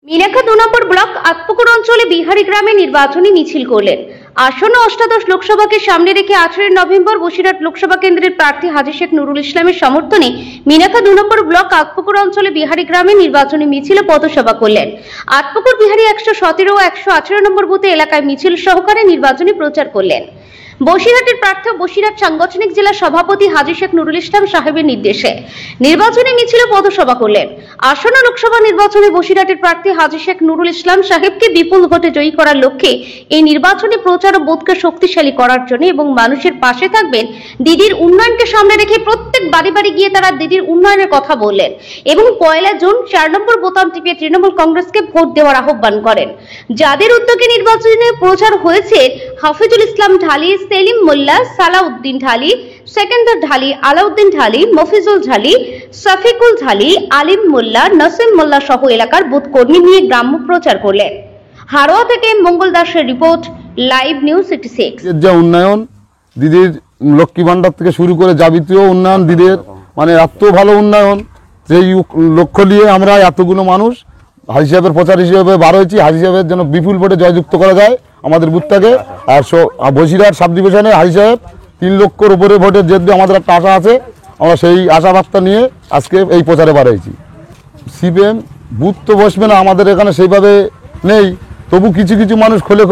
মিনাখা 2 নম্বর block আতপুকুর অঞ্চলে বিহারি গ্রামে নির্বাচনী মিছিল করলেন। আসন্ন অষ্টাদশ লোকসভাকে সামনে রেখে 18 নভেম্বর বসিরহাট লোকসভা কেন্দ্রের প্রার্থী হাজী শেখ নুরুল ইসলামের সমর্থনে মিনাখা 2 নম্বর ব্লক আতপুকুর অঞ্চলে বিহারি গ্রামে নির্বাচনী মিছিল ও পথসভা করলেন। আতপুকুর বিহারি 117 ও 118 নম্বর বুথে এলাকায় মিছিল সহকারে নির্বাচনী প্রচার করলেন। বসিরহাটের প্রার্থী বসিরহাট সাংগঠনিক জেলা সভাপতি হাজী শেখ নুরুল ইসলাম সাহেবের নির্দেশে নির্বাচনী মিছিল পথসভা করলেন। আসন্ন লোকসভা নির্বাচনে বসিরহাটের প্রার্থী হাজী শেখ নুরুল ইসলাম সাহেবকে বিপুল ভোটে জয়ী করার লক্ষ্যে এই নির্বাচনী প্রচার ও বোধকে শক্তিশালী করার জন্য এবং মানুষের পাশে থাকবেন। দিদির উন্নয়নকে সামনে রেখে প্রত্যেক বাড়ি বাড়ি গিয়ে তারা দিদির উন্নয়নের কথা বললেন এবং 1 জুন 4 নম্বর বোতাম টিপে তৃণমূল কংগ্রেসকে ভোট দেওয়ার আহ্বান করেন। যাদের উদ্যোগে নির্বাচনী প্রচার হয়েছে হাফিজুল ইসলাম ঢালি, সেলিম মোল্লা, সালাউদ্দিন ঢালি, সেকেন্দার ঢালি, আলাউদ্দিন ঢালি, মফিজুল ঢালি, সফিকুল ঢালি, আলিম মোল্লা, নসিম মোল্লা সহ এলাকার বুথ কর্মী নিয়ে গ্রাম্য প্রচার করলেন। হারোয়া থেকে মঙ্গল দাসের রিপোর্ট, লাইভ নিউজ 86। যে উন্নয়ন দিদির লক্ষ্মী ভান্ডার থেকে শুরু করে যাবতীয় উন্নয়ন দিদির মানে এত ভালো উন্নয়ন, সেই লক্ষ্য নিয়ে আমরা এতগুলো মানুষ হাজী সাহেবের প্রচার হিসেবে বার হয়েছি। হাজী সাহেবের যেন বিপুল ভোটে জয়যুক্ত করা যায় আমাদের বুথটাকে। আর বসিরহাট সাব ডিভিশনে হাজী সাহেব 3 লক্ষর উপরে ভোটের যেহেতু আমাদের একটা আশা আছে, আমরা সেই আশাবার্তা নিয়ে আজকে এই প্রচারে বার হয়েছি। সিপিএম বুথ তো বসবে না, আমাদের এখানে সেইভাবে নেই, তবু কিছু কিছু মানুষ খোলে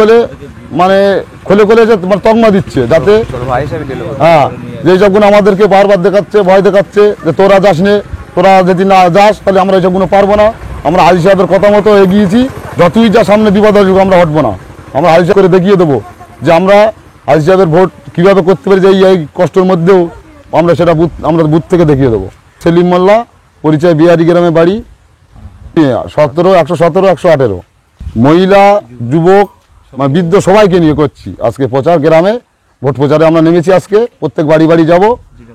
যে তোমার তকমা দিচ্ছে, যাতে হ্যাঁ যেই সবগুলো আমাদেরকে বারবার দেখাচ্ছে, ভয় দেখাচ্ছে যে তোরা যাস নে, তোরা যদি না যাস তাহলে আমরা এই সবগুলো পারবো না। আমরা হাজী সাহেবের কথা মতো এগিয়েছি, যতই যা সামনে বিপদ আসুক আমরা হটবো না। আমরা হাজী সাহেব করে দেখিয়ে দেবো যে আমরা হাজী সাহেবের ভোট কীভাবে করতে পারি, যে এই কষ্টের মধ্যেও আমরা সেটা আমরা বুথ থেকে দেখিয়ে দেবো। সেলিম মোল্লা, পরিচয় বিহারি গ্রামে বাড়ি, 117, 118। মহিলা, যুবক, বৃদ্ধ সবাইকে নিয়ে করছি আজকে প্রচার। গ্রামে ভোট প্রচারে আমরা নেমেছি আজকে। প্রত্যেক বাড়ি বাড়ি যাব,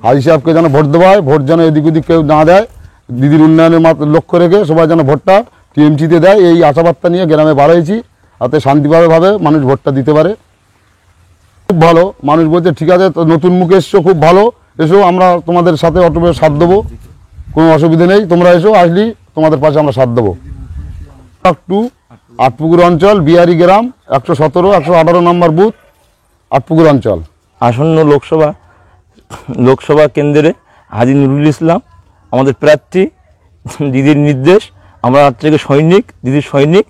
হাজী সাহেবকে যেন ভোট দেওয়া হয়, ভোট যেন এদিক ওদিক কেউ না দেয়, দিদির উন্নয়নের লক্ষ্য রেখে সবাই যেন ভোটটা টিএমসিতে দেয়, এই আশাবার্তা নিয়ে গ্রামে বার হয়েছি, যাতে শান্তিভাবে মানুষ ভোটটা দিতে পারে। খুব ভালো, মানুষ বলছে ঠিক আছে, নতুন মুখ এসছো, খুব ভালো, এসো, আমরা তোমাদের সাথে অটোমেটিক সাথ দেবো, কোনো অসুবিধা নেই, তোমরা এসো, আসলি তোমাদের পাশে আমরা সাথ দেবো। 2 আটপুকুর অঞ্চল, বিহারি গ্রাম, 117, 118 নম্বর বুথ, আটপুকুর অঞ্চল। আসন্ন লোকসভা কেন্দ্রে হাজী নুরুল ইসলাম আমাদের প্রার্থী। দিদির নির্দেশ, আমরা থেকে সৈনিক, দিদির সৈনিক,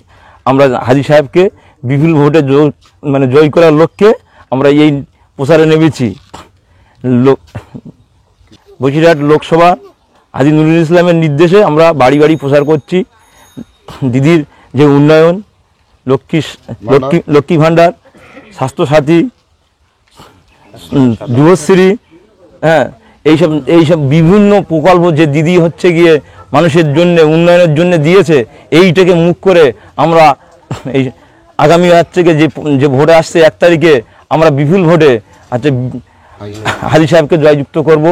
আমরা হাজী সাহেবকে বিপুল ভোটে জয় করার লক্ষ্যে আমরা এই প্রচারে নেমেছি। বসিরহাট লোকসভা হাজী নুরুল ইসলামের নির্দেশে আমরা বাড়ি বাড়ি প্রচার করছি। দিদির যে উন্নয়ন, লক্ষ্মী ভান্ডার, স্বাস্থ্যসাথী, যুবশ্রী, হ্যাঁ, এইসব বিভিন্ন প্রকল্প যে দিদি হচ্ছে গিয়ে মানুষের জন্য উন্নয়নের জন্য দিয়েছে, এইটাকে মুখ করে আমরা এই আগামী থেকে যে ভোটে আসছে 1 তারিখে আমরা বিপুল ভোটে হাজী সাহেবকে জয়যুক্ত করব।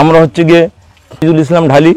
আমরা হচ্ছে গিয়ে হাফিজুল ইসলাম ঢালি,